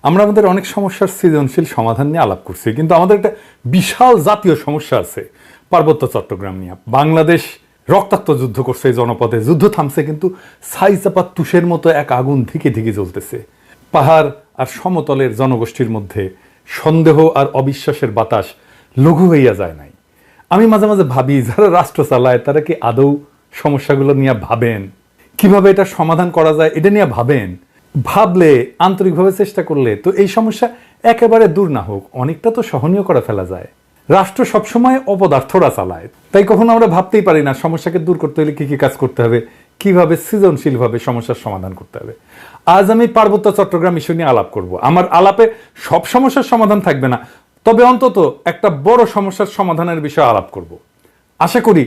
আমরা আমাদের অনেক সমস্যার সৃজনশীল সমাধান নিয়ে আলাপ করছি, কিন্তু আমাদের একটা বিশাল জাতীয় সমস্যা আছে পার্বত্য চট্টগ্রাম নিয়ে। বাংলাদেশ রক্তাক্ত যুদ্ধ করছে এই জনপদে, যুদ্ধ থামছে কিন্তু ছাই চাপা তুষের মতো এক আগুন ধিকে ধিকে জ্বলতেছে। পাহাড় আর সমতলের জনগোষ্ঠীর মধ্যে সন্দেহ আর অবিশ্বাসের বাতাস লঘু হইয়া যায় নাই। আমি মাঝে মাঝে ভাবি, যারা রাষ্ট্র চালায় তারা কি আদৌ সমস্যাগুলো নিয়ে ভাবেন? কিভাবে এটা সমাধান করা যায় এটা নিয়ে ভাবেন? ভাবলে, আন্তরিকভাবে চেষ্টা করলে তো এই সমস্যা একেবারে দূর না হোক অনেকটা তো সহনীয় করে ফেলা যায়। রাষ্ট্র সবসময় অপদার্থরা চালায়, তাই কখনো আমরা ভাবতেই পারি না সমস্যাকে দূর করতে হলে কি কি কাজ করতে হবে, কিভাবে সৃজনশীলভাবে সমস্যার সমাধান করতে হবে। আজ আমি পার্বত্য চট্টগ্রাম ইস্যু নিয়ে আলাপ করব। আমার আলাপে সব সমস্যার সমাধান থাকবে না, তবে অন্তত একটা বড় সমস্যার সমাধানের বিষয়ে আলাপ করব। আশা করি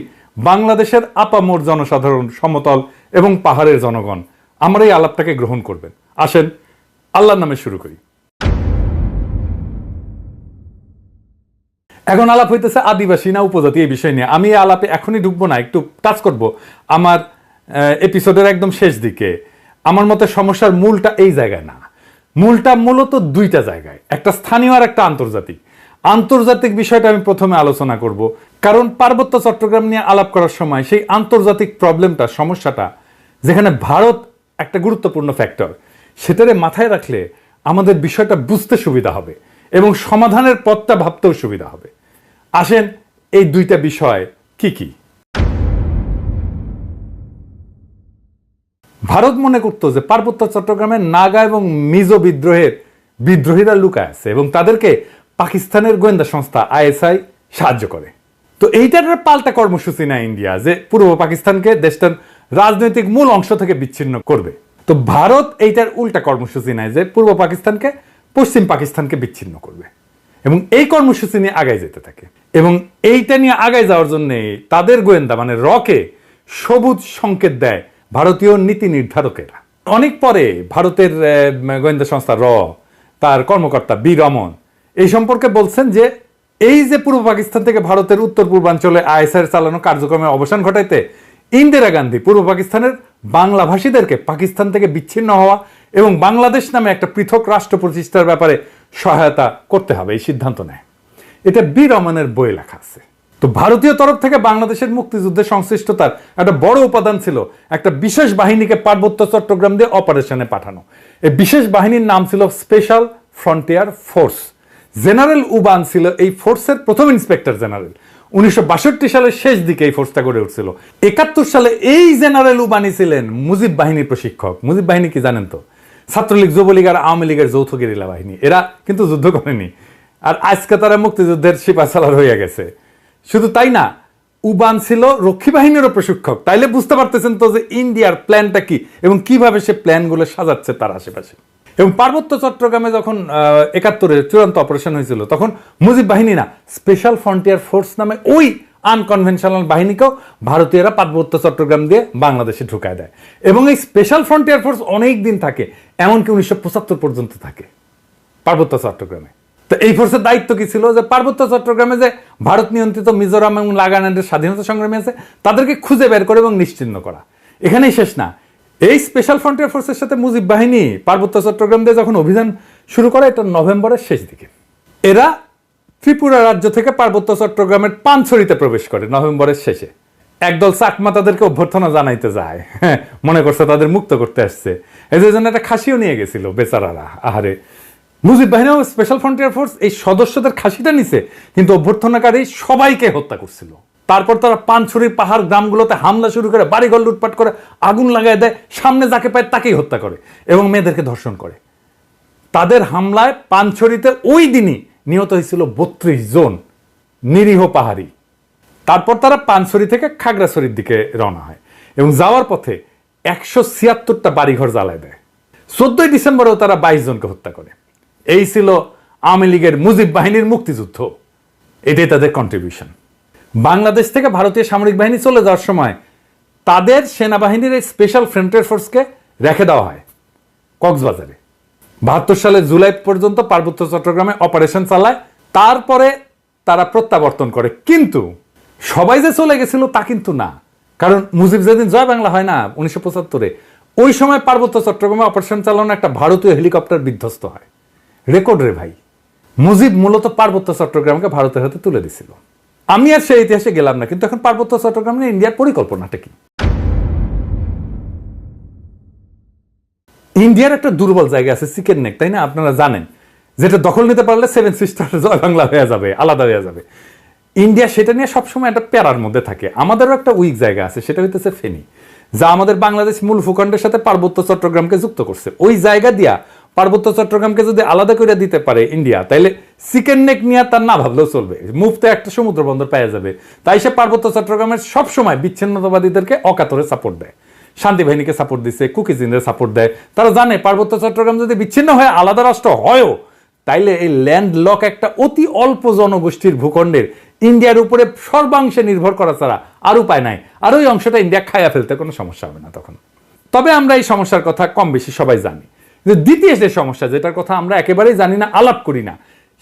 বাংলাদেশের আপামর জনসাধারণ, সমতল এবং পাহাড়ের জনগণ আমার এই আলাপটাকে গ্রহণ করবেন। আসেন আল্লাহর নামে শুরু করি। এখন আলাপ হইতেছে আদিবাসী না উপজাতি এই বিষয় নিয়ে। আমি এই আলাপে এখনই ঢুকবো না, একটু টাচ করব আমার এপিসোডের একদম শেষ দিকে। আমার মতে সমস্যার মূলটা এই জায়গায় না, মূলটা মূলত দুইটা জায়গায়, একটা স্থানীয় আর একটা আন্তর্জাতিক। আন্তর্জাতিক বিষয়টা আমি প্রথমে আলোচনা করব, কারণ পার্বত্য চট্টগ্রাম নিয়ে আলাপ করার সময় সেই আন্তর্জাতিক প্রবলেমটা, সমস্যাটা, যেখানে ভারত একটা গুরুত্বপূর্ণ ফ্যাক্টর, সেটারে মাথায় রাখলে আমাদের বিষয়টা বুঝতে সুবিধা হবে এবং সমাধানের পথটা ভাবতেও সুবিধা হবে। আসেন এই দুইটা বিষয় কি কি। ভারত মনে করতো যে পার্বত্য চট্টগ্রামের নাগা এবং মিজো বিদ্রোহীরা লুকায় আছে এবং তাদেরকে পাকিস্তানের গোয়েন্দা সংস্থা আইএসআই সাহায্য করে। তো এইটার পাল্টা কর্মসূচি না ইন্ডিয়া, যে পূর্ব পাকিস্তানকে দেশটার রাজনৈতিক মূল অংশ থেকে বিচ্ছিন্ন করবে। তো ভারত এইটার উল্টা কর্মসূচি নেয় যে পূর্ব পাকিস্তানকে পশ্চিম পাকিস্তানকে বিচ্ছিন্ন করবে, এবং এই কর্মসূচি নিয়ে আগায় যেতে থাকে। এবং এইটা নিয়ে আগায় যাওয়ার জন্য তাদের গোয়েন্দা মানে রকে সবুজ সংকেত দেয় ভারতীয় নীতি নির্ধারকেরা। অনেক পরে ভারতের গোয়েন্দা সংস্থা তার কর্মকর্তা বি রমন এই সম্পর্কে বলছেন যে এই যে পূর্ব পাকিস্তান থেকে ভারতের উত্তর পূর্বাঞ্চলে আইএসআই চালানো কার্যক্রমের অবসান ঘটাইতে ইন্দিরা গান্ধী পূর্ব পাকিস্তানের বাংলা ভাষীদেরকে পাকিস্তান থেকে বিচ্ছিন্ন হওয়া এবং বাংলাদেশ নামে একটা পৃথক রাষ্ট্র প্রতিষ্ঠার ব্যাপারে সহায়তা করতে হবে, এই সিদ্ধান্ত নেয়। এটা বি রমনের বইয়ে লেখা আছে। তো ভারতীয় তরফ থেকে বাংলাদেশের মুক্তিযুদ্ধের সংশ্লিষ্টতার একটা বড় উপাদান ছিল একটা বিশেষ বাহিনীকে পার্বত্য চট্টগ্রাম দিয়ে অপারেশনে পাঠানো। এই বিশেষ বাহিনীর নাম ছিল special frontier force. General Uban ছিল এই ফোর্সের প্রথম ইন্সপেক্টর জেনারেল। 1962 সালের শেষ দিকে এই ফোর্সটা গড়ে উঠছিল। 71 সালে এই জেনারেল উবানি ছিলেন মুজিব বাহিনীর প্রশিক্ষক। মুজিব বাহিনী কি জানেন তো? ছাত্রলীগ, যুবলীগ আর আওয়ামী লীগের যৌথ গেরিলা বাহিনী। এরা কিন্তু যুদ্ধ করেনি, আর আজকে তারা মুক্তিযুদ্ধের সিপাহসালার হয়ে গেছে। শুধু তাই না, উবান ছিল রক্ষী বাহিনীরও প্রশিক্ষক। তাইলে বুঝতে পারতেছেন তো যে ইন্ডিয়ার প্ল্যানটা কি এবং কিভাবে সে প্ল্যানগুলো সাজাচ্ছে তার আশেপাশে। এবং পার্বত্য চট্টগ্রামে যখন 71-এ চূড়ান্ত অপারেশন হয়েছিল, তখন মুজিব বাহিনী না, স্পেশাল ফ্রন্টিয়ার ফোর্স নামে ওই আনকনভেনশনাল বাহিনীকেও ভারতীয়রা পার্বত্য চট্টগ্রাম দিয়ে বাংলাদেশে ঢুকায় দেয়। এবং এই স্পেশাল ফ্রন্টিয়ার ফোর্স অনেক দিন থাকে, এমনকি 1975 পর্যন্ত থাকে পার্বত্য চট্টগ্রামে। তো এই ফোর্সের দায়িত্ব কি ছিল? যে পার্বত্য চট্টগ্রামে যে ভারত নিয়ন্ত্রিত মিজোরাম এবং নাগাল্যান্ডের স্বাধীনতা সংগ্রামী আছে তাদেরকে খুঁজে বের করে এবং নিশ্চিহ্ন করা। এখানেই শেষ না, এই স্পেশাল ফ্রন্টিয়ার ফোর্সের সাথে মুজিব বাহিনী পার্বত্য চট্টগ্রাম দিয়ে যখন অভিযান শুরু করে, এটা নভেম্বরের শেষ দিকে। এরা ত্রিপুরা রাজ্য থেকে পার্বত্য চট্টগ্রামের পানছড়িতে প্রবেশ করে নভেম্বরের শেষে। একদল চাকমা তাদেরকে অভ্যর্থনা জানাইতে যায়, মনে করছে তাদের মুক্ত করতে আসছে। এই জন্য একটা খাসিও নিয়ে গেছিল বেচারারা। আহারে, মুজিব বাহিনী ও স্পেশাল ফ্রন্টিয়ার ফোর্স এই সদস্যদের খাসিটা নিছে, কিন্তু অভ্যর্থনাকারী সবাইকে হত্যা করছিল। তারপর তারা পানছড়ির পাহাড় গ্রামগুলোতে হামলা শুরু করে, বাড়িঘর লুটপাট করে, আগুন লাগায় দেয়, সামনে যাকে পায় তাকেই হত্যা করে এবং মেয়েদেরকে ধর্ষণ করে। তাদের হামলায় পানছড়িতে ওই দিনই নিহত হয়েছিল 32 জন নিরীহ পাহাড়ি। তারপর তারা পানছড়ি থেকে খাগড়াছড়ির দিকে রওনা হয় এবং যাওয়ার পথে 176টা বাড়িঘর জ্বালায় দেয়। 14 ডিসেম্বরেও তারা 22 জনকে হত্যা করে। এই ছিল আওয়ামী লীগের মুজিব বাহিনীর মুক্তিযুদ্ধ। এটাই তাদের কন্ট্রিবিউশন। বাংলাদেশ থেকে ভারতীয় সামরিক বাহিনী চলে যাওয়ার সময় তাদের সেনাবাহিনীর এই স্পেশাল ফ্রন্টিয়ার ফোর্সকে রেখে দেওয়া হয় কক্সবাজারে। 72 সালের জুলাই পর্যন্ত পার্বত্য চট্টগ্রামে অপারেশন চালায়, তারপরে তারা প্রত্যাবর্তন করে। কিন্তু সবাই যে চলে গেছিল তা কিন্তু না, কারণ মুজিব যেদিন জয় বাংলা হয় না 1975-এ, ওই সময় পার্বত্য চট্টগ্রামে অপারেশন চালানো একটা ভারতীয় হেলিকপ্টার বিধ্বস্ত হয় রেকর্ড রে ভাই। মুজিব মূলত পার্বত্য চট্টগ্রামকে ভারতের হাতে তুলে দিছিল। আমি আর সেই ইতিহাসে গেলাম না, কিন্তু এখন পার্বত্য চট্টগ্রাম নিয়ে ইন্ডিয়ার পরিকল্পনাটা কি? ইন্ডিয়ার একটা দুর্বল জায়গা আছে চিকেন নেক, তাই না? আপনারা জানেন, যেটা দখল নিতে পারলে সেভেন সিস্টার জয় বাংলা হয়ে যাবে, আলাদা হয়ে যাবে। ইন্ডিয়া সেটা নিয়ে সবসময় একটা প্যারার মধ্যে থাকে। আমাদেরও একটা উইক জায়গা আছে, সেটা হইতেছে ফেনী, যা আমাদের বাংলাদেশ মূল ভূখণ্ডের সাথে পার্বত্য চট্টগ্রামকে যুক্ত করছে। ওই জায়গা দিয়া পার্বত্য চট্টগ্রামকে যদি আলাদা করে দিতে পারে ইন্ডিয়া, তাইলে চিকেন নেক নিয়ে তার না ভাবলেও চলবে, মুফতে একটা সমুদ্র বন্দর পাওয়া যাবে। তাই সে পার্বত্য চট্টগ্রামের সবসময় বিচ্ছিন্নতাবাদীদেরকে অকাতরে সাপোর্ট দেয়, শান্তি বাহিনীকে সাপোর্ট দিচ্ছে, কুকিজিনদের সাপোর্ট দেয়। তারা জানে পার্বত্য চট্টগ্রাম যদি বিচ্ছিন্ন হয়ে আলাদা রাষ্ট্র হয়ও, তাইলে এই ল্যান্ড লক একটা অতি অল্প জনগোষ্ঠীর ভূখণ্ডের ইন্ডিয়ার উপরে সর্বাংশে নির্ভর করা ছাড়া আর উপায় নাই। আর ওই অংশটা ইন্ডিয়া খাইয়া ফেলতে কোনো সমস্যা হবে না তখন। তবে আমরা এই সমস্যার কথা কম বেশি সবাই জানি, যে দ্বিতীয় যে সমস্যা, যেটার কথা আমরা একেবারেই জানি না, আলাপ করি না,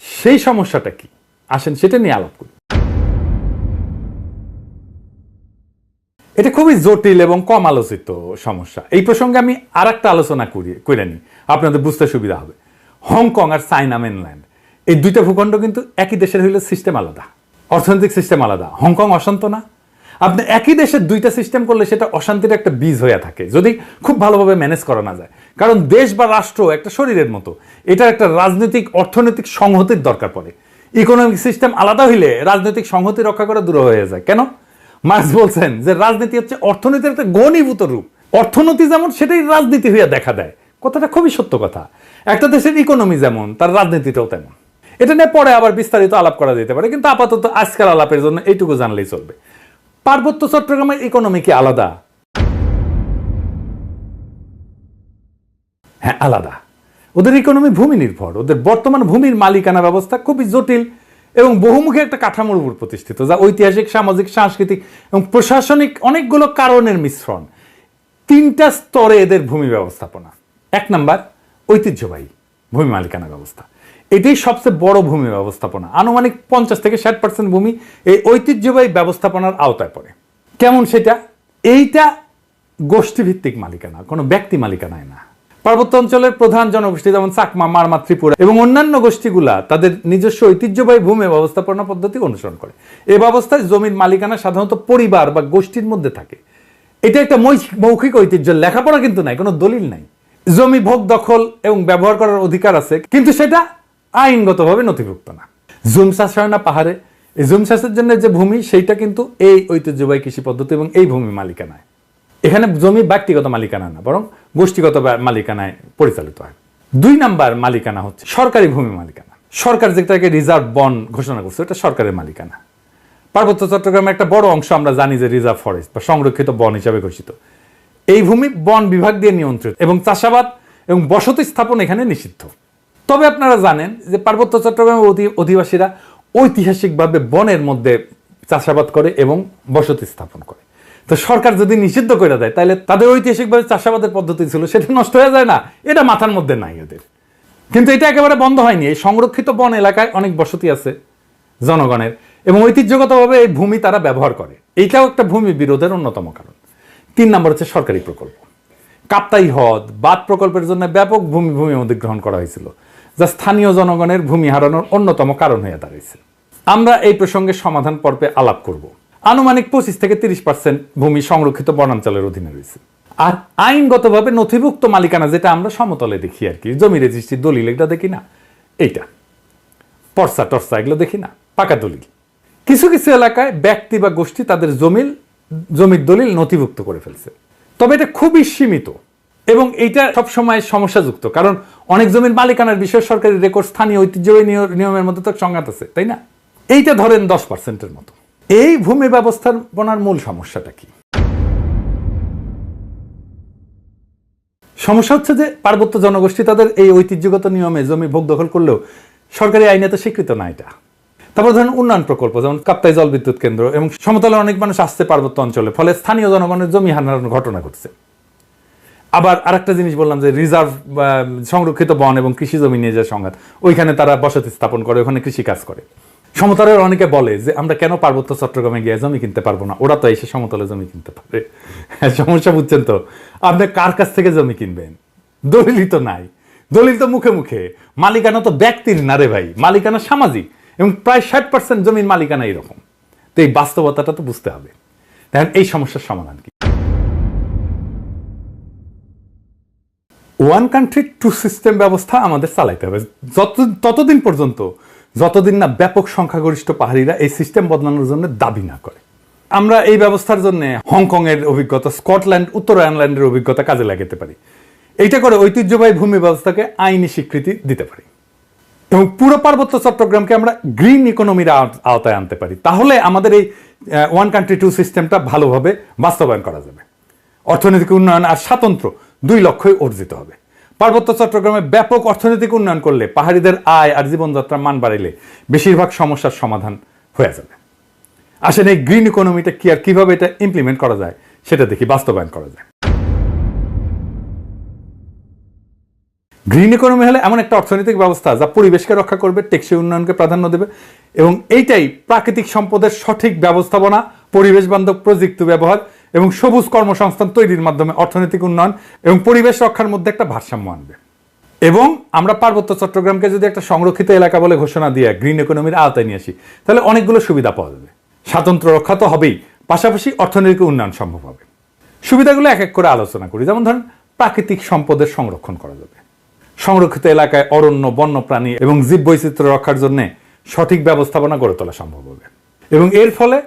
সেই সমস্যাটা কি? আসেন সেটা নিয়ে আলাপ করি। এটা খুবই জটিল এবং কম আলোচিত সমস্যা। এই প্রসঙ্গে আমি আর একটা আলোচনা করে নিই, আপনাদের বুঝতে সুবিধা হবে। হংকং আর চায়না মেনল্যান্ড, এই দুইটা ভূখণ্ড কিন্তু একই দেশের হইলে সিস্টেম আলাদা, অর্থনৈতিক সিস্টেম আলাদা। হংকং অশান্ত না? আপনি একই দেশের দুইটা সিস্টেম করলে সেটা অশান্তির একটা বীজ হয়ে থাকে, যদি খুব ভালোভাবে ম্যানেজ করা না যায়। কারণ দেশ বা রাষ্ট্র একটা শরীরের মতো, এটার একটা রাজনৈতিক অর্থনৈতিক সংহতির দরকার পড়ে। ইকোনমিক সিস্টেম আলাদা হইলে রাজনৈতিক সংহতি রক্ষা করা দূর হয়ে যায়। কেন? মার্কস বলছেন যে রাজনীতি হচ্ছে অর্থনীতির একটা ঘনীভূত রূপ। অর্থনীতি যেমন, সেটাই রাজনীতি হইয়া দেখা দেয়। কথাটা খুবই সত্য কথা। একটা দেশের ইকোনমি যেমন, তার রাজনীতিটাও তেমন। এটা নিয়ে পরে আবার বিস্তারিত আলাপ করা যেতে পারে, কিন্তু আপাতত আজকাল আলাপের জন্য এইটুকু জানলেই চলবে। পার্বত্য চট্টগ্রামের ইকোনমি কি আলাদা? হ্যাঁ, আলাদা। ওদের ইকোনমি ভূমি নির্ভর। ওদের বর্তমান ভূমির মালিকানা ব্যবস্থা খুবই জটিল এবং বহুমুখী একটা কাঠামোর উপর প্রতিষ্ঠিত, যা ঐতিহাসিক, সামাজিক, সাংস্কৃতিক এবং প্রশাসনিক অনেকগুলো কারণের মিশ্রণ। তিনটা স্তরে এদের ভূমি ব্যবস্থাপনা। এক নাম্বার, ঐতিহ্যবাহী ভূমি মালিকানা ব্যবস্থা। এটাই সবচেয়ে বড় ভূমি ব্যবস্থাপনা। আনুমানিক 50 থেকে 60% ভূমি এই ঐতিহ্যবাহী ব্যবস্থাপনার আওতায় পড়ে। কেমন সেটা? এইটা গোষ্ঠীভিত্তিক মালিকানা, কোনো ব্যক্তি মালিকানায় না। পার্বত্য অঞ্চলের প্রধান জনগোষ্ঠী যেমন চাকমা, মারমা, ত্রিপুরা এবং অন্যান্য গোষ্ঠীগুলা তাদের নিজস্ব ঐতিহ্যবাহী ভূমি ব্যবস্থাপনা পদ্ধতি অনুসরণ করে। এই ব্যবস্থায় জমির মালিকানা সাধারণত পরিবার বা গোষ্ঠীর মধ্যে থাকে। এটা একটা মৌখিক ঐতিহ্য, লেখাপড়া কিন্তু নাই, কোনো দলিল নাই। জমি ভোগ, দখল এবং ব্যবহার করার অধিকার আছে, কিন্তু সেটা আইনগতভাবে নথিভুক্ত না। জুম চাষ হয় না পাহাড়ে, এই জুম চাষের জন্য যে ভূমি, সেইটা কিন্তু এই ঐতিহ্যবাহী কৃষি পদ্ধতি এবং এই ভূমি মালিকানায়। এখানে জমি ব্যক্তিগত মালিকানা না, বরং গোষ্ঠীগত মালিকানায় পরিচালিত হয়। 2 নাম্বার মালিকানা হচ্ছে সরকারি ভূমি মালিকানা। সরকার যেটাকে রিজার্ভ বন ঘোষণা করছে, এটা সরকারের মালিকানা। পার্বত্য চট্টগ্রামের একটা বড় অংশ আমরা জানি যে রিজার্ভ ফরেস্ট বা সংরক্ষিত বন হিসাবে ঘোষিত। এই ভূমি বন বিভাগ দিয়ে নিয়ন্ত্রিত এবং চাষাবাদ এবং বসতি স্থাপন এখানে নিষিদ্ধ। তবে আপনারা জানেন যে পার্বত্য চট্টগ্রামের অধিবাসীরা ঐতিহাসিকভাবে বনের মধ্যে চাষাবাদ করে এবং বসতি স্থাপন করে। তো সরকার যদি নিষিদ্ধ করে দেয়, তাহলে তাদের ঐতিহাসিকভাবে চাষাবাদের পদ্ধতি ছিল, সেটা নষ্ট হয়ে যায় না? এটা মাথার মধ্যে নাই ওদের। কিন্তু এটা একেবারে বন্ধ হয়নি। এই সংরক্ষিত বন এলাকায় অনেক বসতি আছে জনগণের এবং ঐতিহ্যগতভাবে এই ভূমি তারা ব্যবহার করে। এইটাও একটা ভূমি বিরোধের অন্যতম কারণ। 3 নম্বর হচ্ছে সরকারি প্রকল্প। কাপ্তাই হ্রদ বাঁধ প্রকল্পের জন্য ব্যাপক ভূমি অধিগ্রহণ করা হয়েছিল, যা স্থানীয় জনগণের ভূমি হারানোর অন্যতম কারণ হয়ে দাঁড়িয়েছে। আমরা এই প্রসঙ্গে সমাধান পর্বে আলাপ করব। আনুমানিক 25 থেকে 30% ভূমি সংরক্ষিত বনাঞ্চলের অধীনে রয়েছে। আর আইনগতভাবে নথিভুক্ত মালিকানা, যেটা আমরা সমতলে দেখি আর কি, জমি রেজিস্ট্রি, দলিল, এটা দেখি না, এইটা পর্সা টর্সা এগুলো দেখি না, পাকা দলিল। কিছু কিছু এলাকায় ব্যক্তি বা গোষ্ঠী তাদের জমির দলিল নথিভুক্ত করে ফেলছে, তবে এটা খুবই সীমিত এবং এইটা সবসময় সমস্যাযুক্ত, কারণ অনেক জমির মালিকানার বিষয়ে সরকারি রেকর্ড স্থানীয় ঐতিহ্যবাহী নিয়মের মধ্যে তো সংঘাত আছে, তাই না? এইটা ধরেন 10%-এর মতো। এই ভূমি ব্যবস্থাপনার মূল সমস্যাটা কি? সমস্যা হচ্ছে যে পার্বত্য জনগোষ্ঠী তাদের এই ঐতিহ্যগত নিয়মে জমি ভোগ দখল করলেও সরকারি আইনে তো স্বীকৃত না এটা। তারপর ধরেন উন্নয়ন প্রকল্প, যেমন কাপ্তাই জল বিদ্যুৎ কেন্দ্র এবং সমতলের অনেক মানুষ আসছে পার্বত্য অঞ্চলে, ফলে স্থানীয় জনগণের জমি হারানোর ঘটনা ঘটছে। আবার আরেকটা জিনিস বললাম যে রিজার্ভ সংরক্ষিত বন এবং কৃষি জমি নিয়ে যে সংঘাত, ওইখানে তারা বসতি স্থাপন করে, ওখানে কৃষি কাজ করে। সমতলের অনেকে বলে যে আমরা কেন পার্বত্য চট্টগ্রামে গিয়ে জমি কিনতে পারবো না, ওরা তো এসে সমতলে জমি কিনতে পারে। সমস্যা বুঝছেন তো? আপনি কার কাছ থেকে জমি কিনবেন? দলিলই তো নাই। দলিল তো মুখে মুখে, মালিকানা তো ব্যক্তির না রে ভাই, মালিকানা সামাজিক, এবং প্রায় 60% জমির মালিকানা এরকম। তো এই বাস্তবতাটা তো বুঝতে হবে। দেখেন এই সমস্যার সমাধান কি? ওয়ান কান্ট্রি টু সিস্টেম ব্যবস্থা আমাদের চালাইতে হবে ততদিন পর্যন্ত যতদিন না ব্যাপক সংখ্যাগরিষ্ঠ পাহাড়িরা এই সিস্টেম বদলানোর জন্য দাবি না করে। আমরা এই ব্যবস্থার জন্য হংকং এর অভিজ্ঞতা, স্কটল্যান্ড, উত্তর আয়ারল্যান্ডের অভিজ্ঞতা কাজে লাগাতে পারি। এইটা করে ঐতিহ্যবাহী ভূমি ব্যবস্থাকে আইনি স্বীকৃতি দিতে পারি এবং পুরো পার্বত্য চট্টগ্রামকে আমরা গ্রিন ইকোনমির আওতায় আনতে পারি। তাহলে আমাদের এই ওয়ান কান্ট্রি টু সিস্টেমটা ভালোভাবে বাস্তবায়ন করা যাবে। অর্থনৈতিক উন্নয়ন আর স্বাতন্ত্র্য 2 লক্ষ্যই অর্জিত হবে। পার্বত্য চট্টগ্রামে ব্যাপক অর্থনৈতিক উন্নয়ন করলে, পাহাড়িদের আয় আর জীবনযাত্রার মান বাড়াইলে বেশিরভাগ সমস্যার সমাধান হয়ে যাবে। আসলে এই গ্রিন ইকোনমিটা কি আর কিভাবে এটা ইমপ্লিমেন্ট করা যায় সেটা দেখি, বাস্তবায়ন করা যায়। গ্রিন ইকোনমি হলে এমন একটা অর্থনৈতিক ব্যবস্থা যা পরিবেশকে রক্ষা করবে, টেকসই উন্নয়নকে প্রাধান্য দেবে এবং এইটাই প্রাকৃতিক সম্পদের সঠিক ব্যবস্থাপনা, পরিবেশ বান্ধব প্রযুক্তি ব্যবহার এবং সবুজ কর্মসংস্থান তৈরির মাধ্যমে অর্থনৈতিক উন্নয়ন এবং পরিবেশ রক্ষার মধ্যে একটা ভারসাম্য আনবে। এবং আমরা পার্বত্য চট্টগ্রামকে যদি একটা সংরক্ষিত এলাকা বলে ঘোষণা দিয়ে গ্রিন ইকোনমির আওতায় নিয়ে আসি, তাহলে অনেকগুলো সুবিধা পাওয়া যাবে। স্বাতন্ত্র্য রক্ষা তো হবেই, পাশাপাশি অর্থনৈতিক উন্নয়ন সম্ভব হবে। সুবিধাগুলো এক এক করে আলোচনা করি। যেমন ধরেন, প্রাকৃতিক সম্পদের সংরক্ষণ করা যাবে। সংরক্ষিত এলাকায় অরণ্য, বন্যপ্রাণী এবং জীববৈচিত্র্য রক্ষার জন্য সঠিক ব্যবস্থাপনা গড়ে তোলা সম্ভব হবে এবং এর ফলে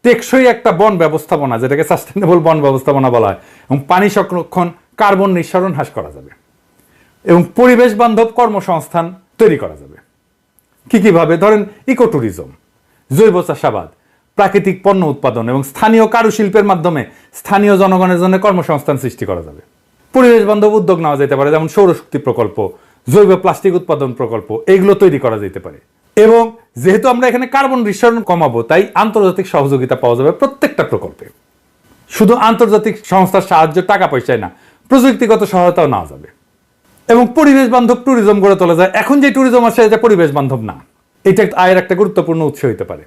টেকসই একটা বন ব্যবস্থাপনা, যেটাকে সাস্টেনেবল বন ব্যবস্থাপনা বলা হয়, এবং পানি সংরক্ষণ, কার্বন নিঃসরণ হ্রাস করা যাবে এবং পরিবেশ বান্ধব কর্মসংস্থান তৈরি করা যাবে। কিভাবে? ধরেন, ইকো ট্যুরিজম, জৈব চাষাবাদ, প্রাকৃতিক পণ্য উৎপাদন এবং স্থানীয় কারুশিল্পের মাধ্যমে স্থানীয় জনগণের জন্য কর্মসংস্থান সৃষ্টি করা যাবে। পরিবেশ বান্ধব উদ্যোগ নেওয়া যেতে পারে, যেমন সৌরশক্তি প্রকল্প, জৈব প্লাস্টিক উৎপাদন প্রকল্প, এইগুলো তৈরি করা যেতে পারে। এবং যেহেতু আমরা এখানে কার্বন নিঃসরণ কমাবো, তাই আন্তর্জাতিক সহযোগিতা পাওয়া যাবে প্রত্যেকটা প্রকল্পে। শুধু আন্তর্জাতিক সংস্থার সাহায্য, টাকা পয়সায় না, প্রযুক্তিগত সহায়তাও নেওয়া যাবে এবং পরিবেশ বান্ধব ট্যুরিজম গড়ে তোলা যায়। এখন যে ট্যুরিজম আছে এটা পরিবেশ বান্ধব না, এটা আয়ের একটা গুরুত্বপূর্ণ উৎস হতে পারে।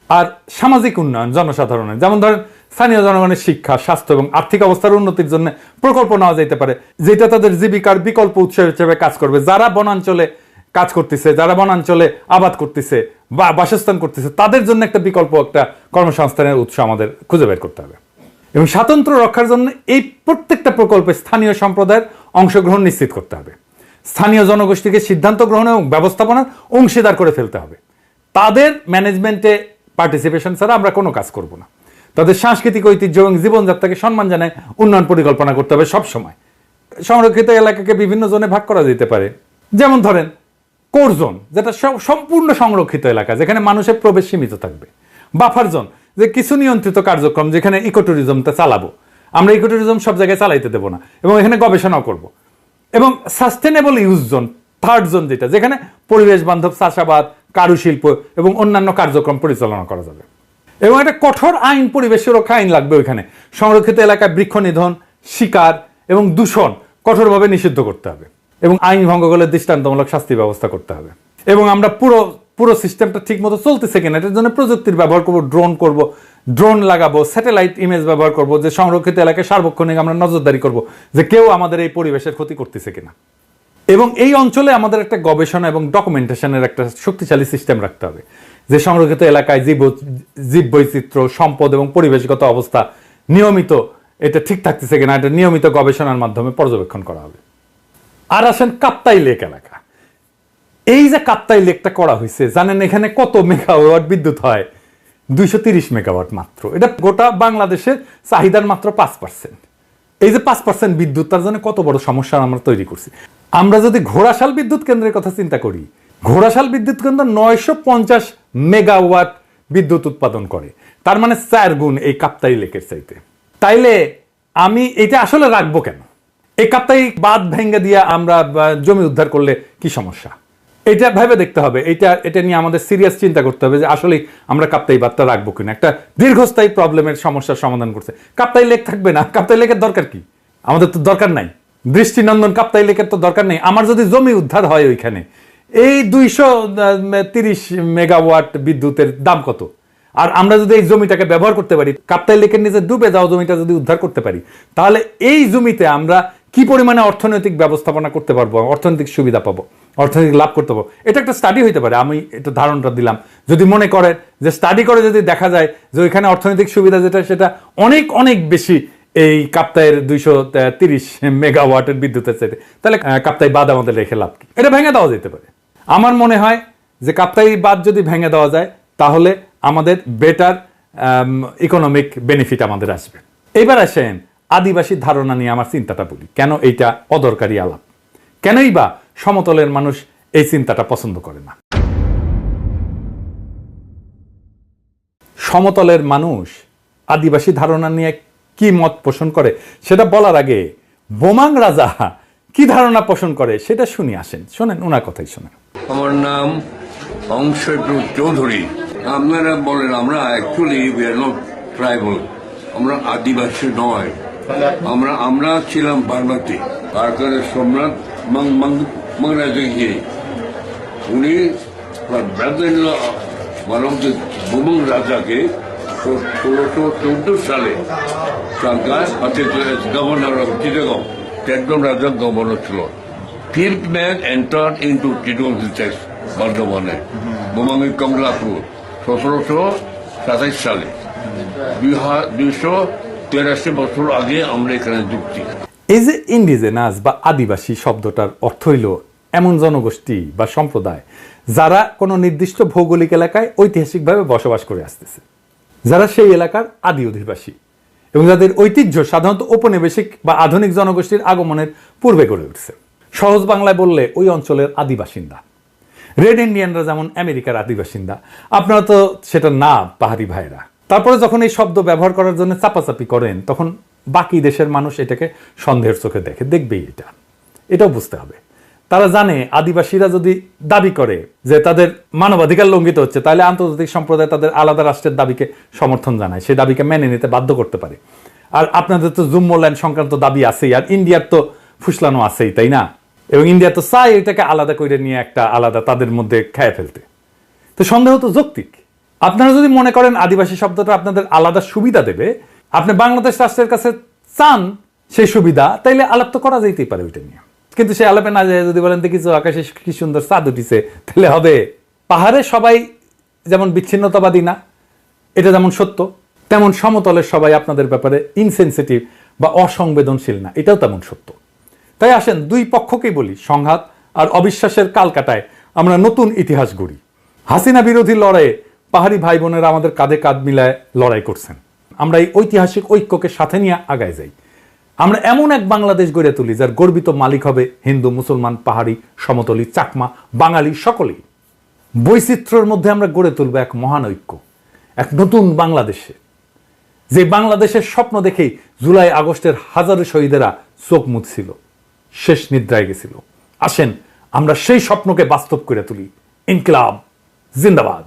আর সামাজিক উন্নয়ন, জনসাধারণের, যেমন ধরেন স্থানীয় জনগণের শিক্ষা, স্বাস্থ্য এবং আর্থিক অবস্থার উন্নতির জন্য প্রকল্প নেওয়া যেতে পারে, যেটা তাদের জীবিকার বিকল্প উৎস হিসেবে কাজ করবে। যারা বনাঞ্চলে কাজ করতেছে, যারা বনাঞ্চলে আবাদ করতেছে বা বাসস্থান করতেছে, তাদের জন্য একটা বিকল্প, একটা কর্মসংস্থানের উৎস আমাদের খুঁজে বের করতে হবে। এবং স্বাতন্ত্র্য রক্ষার জন্য এই প্রত্যেকটা প্রকল্পে স্থানীয় সম্প্রদায়ের অংশগ্রহণ নিশ্চিত করতে হবে। স্থানীয় জনগোষ্ঠীকে সিদ্ধান্ত গ্রহণ এবং ব্যবস্থাপনার অংশীদার করে ফেলতে হবে। তাদের ম্যানেজমেন্টে পার্টিসিপেশন ছাড়া আমরা কোনো কাজ করব না। তাদের সাংস্কৃতিক ঐতিহ্য এবং জীবনযাত্রাকে সম্মান জানায় উন্নয়ন পরিকল্পনা করতে হবে সব সময়। সংরক্ষিত এলাকাকে বিভিন্ন জোনে ভাগ করা যেতে পারে। যেমন ধরেন, কোর জোন, যেটা সম্পূর্ণ সংরক্ষিত এলাকা, যেখানে মানুষের প্রবেশ সীমিত থাকবে। বাফার জোন, যে কিছু নিয়ন্ত্রিত কার্যক্রম, যেখানে ইকো ট্যুরিজমটা চালাবো। আমরা ইকো ট্যুরিজম সব জায়গায় চালাইতে দেবো না এবং এখানে গবেষণাও করব। এবং sustainable use zone, third zone, যেখানে পরিবেশ বান্ধব চাষাবাদ, কারুশিল্প এবং অন্যান্য কার্যক্রম পরিচালনা করা যাবে। এবং একটা কঠোর আইন, পরিবেশ সুরক্ষা আইন লাগবে ওইখানে। সংরক্ষিত এলাকায় বৃক্ষ নিধন, শিকার এবং দূষণ কঠোরভাবে নিষিদ্ধ করতে হবে এবং আইন ভঙ্গ করলে দৃষ্টান্তমূলক শাস্তি ব্যবস্থা করতে হবে। এবং আমরা পুরো সিস্টেমটা ঠিক মতো চলতেছে কিনা এটার জন্য প্রযুক্তির ব্যবহার করব, ড্রোন লাগাবো, স্যাটেলাইট ইমেজ ব্যবহার করব, যে সংরক্ষিত এলাকায় সার্বক্ষণিক আমরা নজরদারি করব যে কেউ আমাদের এই পরিবেশের ক্ষতি করতেছে কিনা। এবং এই অঞ্চলে আমাদের একটা গবেষণা এবং ডকুমেন্টেশনের একটা শক্তিশালী সিস্টেম রাখতে হবে, যে সংরক্ষিত এলাকায় জীববৈচিত্র্য, সম্পদ এবং পরিবেশগত অবস্থা নিয়মিত এটা ঠিক থাকতেছে কিনা, এটা নিয়মিত গবেষণার মাধ্যমে পর্যবেক্ষণ করা হবে। আর আসেন কাপ্তাই লেক এলাকা। এই যে কাপ্তাই লেকটা করা হয়েছে, জানেন এখানে কত মেগাওয়াট বিদ্যুৎ হয়? 230 মেগাওয়াট মাত্র। এটা গোটা বাংলাদেশের চাহিদার মাত্র 5%। এই যে 5% বিদ্যুৎ, তার জন্য কত বড় সমস্যা আমরা তৈরি করছি। আমরা যদি ঘোড়াশাল বিদ্যুৎ কেন্দ্রের কথা চিন্তা করি, ঘোড়াশাল বিদ্যুৎ কেন্দ্র 950 মেগাওয়াট বিদ্যুৎ উৎপাদন করে, তার মানে 4 গুণ এই কাপ্তাই লেকের চাইতে। তাইলে আমি এটা আসলে রাখবো কেন? এই কাপ্তাই বাঁধ ভেঙে দিয়ে আমরা জমি উদ্ধার করলে কি সমস্যা? এটা ভেবে দেখতে হবে। এটা নিয়ে আমাদের সিরিয়াস চিন্তা করতে হবে যে আসলে আমরা কাপ্তাই বাঁধটা রাখবো কিনা। একটা দীর্ঘস্থায়ী প্রবলেমের সমস্যার সমাধান করছে। কাপ্তাই লেক থাকবে না, কাপ্তাই লেকের দরকার কি? আমাদের তো দরকার নাই। দৃষ্টিনন্দন কাপ্তাই লেকের তো দরকার নেই। আমার যদি জমি উদ্ধার হয় ওইখানে, এই 230 মেগাওয়াট বিদ্যুতের দাম কত? আর আমরা যদি এই জমিটাকে ব্যবহার করতে পারি, কাপ্তাই লেকের নিচে ডুবে যাওয়া জমিটা যদি উদ্ধার করতে পারি, তাহলে এই জমিতে আমরা কি পরিমাণে অর্থনৈতিক ব্যবস্থাপনা করতে পারবো, অর্থনৈতিক সুবিধা পাবো, অর্থনৈতিক লাভ করতে পারবো, এটা একটা স্টাডি হইতে পারে। আমি একটু ধারণাটা দিলাম। যদি মনে করেন যে স্টাডি করে যদি দেখা যায় যে ওইখানে অর্থনৈতিক সুবিধা যেটা সেটা অনেক অনেক বেশি এই কাপ্তাইয়ের 230 মেগাওয়াটের বিদ্যুতের চাইতে, তাহলে কাপ্তাই বাদ আমাদের রেখে লাভ কি? এটা ভেঙে দেওয়া যেতে পারে। আমার মনে হয় যে কাপ্তাই বাদ যদি ভেঙে দেওয়া যায় তাহলে আমাদের বেটার ইকোনমিক বেনিফিট আমাদের আসবে। এবার আসেন আদিবাসী ধারণা নিয়ে আমার চিন্তাটা বলি। কেন এইটা অদরকারি আলাপ? কেনই বা সমতলের মানুষ এই চিন্তাটা পছন্দ করে না? সমতলের মানুষ আদিবাসী ধারণা নিয়ে কি মত পোষণ করে সেটা বলার আগে বোমাং রাজা কি ধারণা পোষণ করে সেটা শুনি। আসেন শোনেন, ওনার কথাই শোনেন। আমার নাম অংশপ্রদ চৌধুরী। আপনারা বলেন আমরা actually we are not tribal, আমরা আদিবাসী নয়। আমরা ছিলাম বার্মাতি। ভারতের সম্রাট মহারাজা উনি ভারতের বোমাং রাজাকে 1614 সালে সরকার গভর্নর অফ চিটাগং, একদম রাজা গভর্নর ছিল। Fifth man entered into Chittagong district, বর্ধমানে বোমাঙ্গের কমলাপুর 1727 সালে। 283 বছর আগে আমরা এখানে যুক্তি। এই যে ইন্ডিজেনাস বা আদিবাসী শব্দটার অর্থ হইল এমন জনগোষ্ঠী বা সম্প্রদায় যারা কোনো নির্দিষ্ট ভৌগোলিক এলাকায় ঐতিহাসিকভাবে বসবাস করে আসতেছে, যারা সেই এলাকার আদি অধিবাসী এবং যাদের ঐতিহ্য সাধারণত ঔপনিবেশিক বা আধুনিক জনগোষ্ঠীর আগমনের পূর্বে গড়ে উঠছে। সহজ বাংলায় বললে ওই অঞ্চলের আদিবাসিন্দা। রেড ইন্ডিয়ানরা যেমন আমেরিকার আদিবাসিন্দা, আপনারা তো সেটা না পাহাড়ি ভাইরা। তারপরে যখন এই শব্দ ব্যবহার করার জন্য চাপাচাপি করেন তখন বাকি দেশের মানুষ এটাকে সন্দেহের চোখে দেখবেই। এটাও বুঝতে হবে। তারা জানে আদিবাসীরা যদি দাবি করে যে তাদের মানবাধিকার লঙ্ঘিত হচ্ছে তাহলে আন্তর্জাতিক সম্প্রদায় তাদের আলাদা রাষ্ট্রের দাবিকে সমর্থন জানায়, সেই দাবিকে মেনে নিতে বাধ্য করতে পারে। আর আপনাদের তো জুম্মল্যান্ড সংক্রান্ত দাবি আছেই, আর ইন্ডিয়ার তো ফুসলানো আছেই, তাই না? এবং ইন্ডিয়া তো চায় এটাকে আলাদা করে নিয়ে একটা আলাদা তাদের মধ্যে খেয়ে ফেলতে। তো সন্দেহ তো যৌক্তিক। আপনারা যদি মনে করেন আদিবাসী শব্দটা আপনাদের আলাদা সুবিধা দেবে, আপনি বাংলাদেশ রাষ্ট্রের কাছে চান সেই সুবিধা, তাইলে আলাপ তো করা যেতেই পারে ওইটা নিয়ে। কিন্তু সে আলাপে না যায় যদি বলেন কিছু আকাশে কি সুন্দর চাঁদ উঠিছে, তাহলে হবে। পাহাড়ে সবাই যেমন বিচ্ছিন্নতাবাদী না, এটা যেমন সত্য, তেমন সমতলের সবাই আপনাদের ব্যাপারে ইনসেনসিটিভ বা অসংবেদনশীল না, এটাও তেমন সত্য। তাই আসেন দুই পক্ষকেই বলি, সংঘাত আর অবিশ্বাসের কাল কাটায় আমরা নতুন ইতিহাস গড়ি। হাসিনা বিরোধী লড়াইয়ে পাহাড়ি ভাই বোনেরা আমাদের কাঁধে কাঁধ মিলায় লড়াই করছেন। আমরা এই ঐতিহাসিক ঐক্যকে সাথে নিয়ে আগায় যাই। আমরা এমন এক বাংলাদেশ গড়ে তুলি যার গর্বিত মালিক হবে হিন্দু, মুসলমান, পাহাড়ি, সমতলি, চাকমা, বাঙালি সকলেই। বৈচিত্র্যের মধ্যে আমরা গড়ে তুলব এক মহান ঐক্য, এক নতুন বাংলাদেশে, যে বাংলাদেশের স্বপ্ন দেখেই জুলাই আগস্টের হাজারো শহীদেরা চোখ মুছছিল, শেষ নিদ্রায় গেছিল। আসেন আমরা সেই স্বপ্নকে বাস্তব করে তুলি। ইনকিলাব জিন্দাবাদ।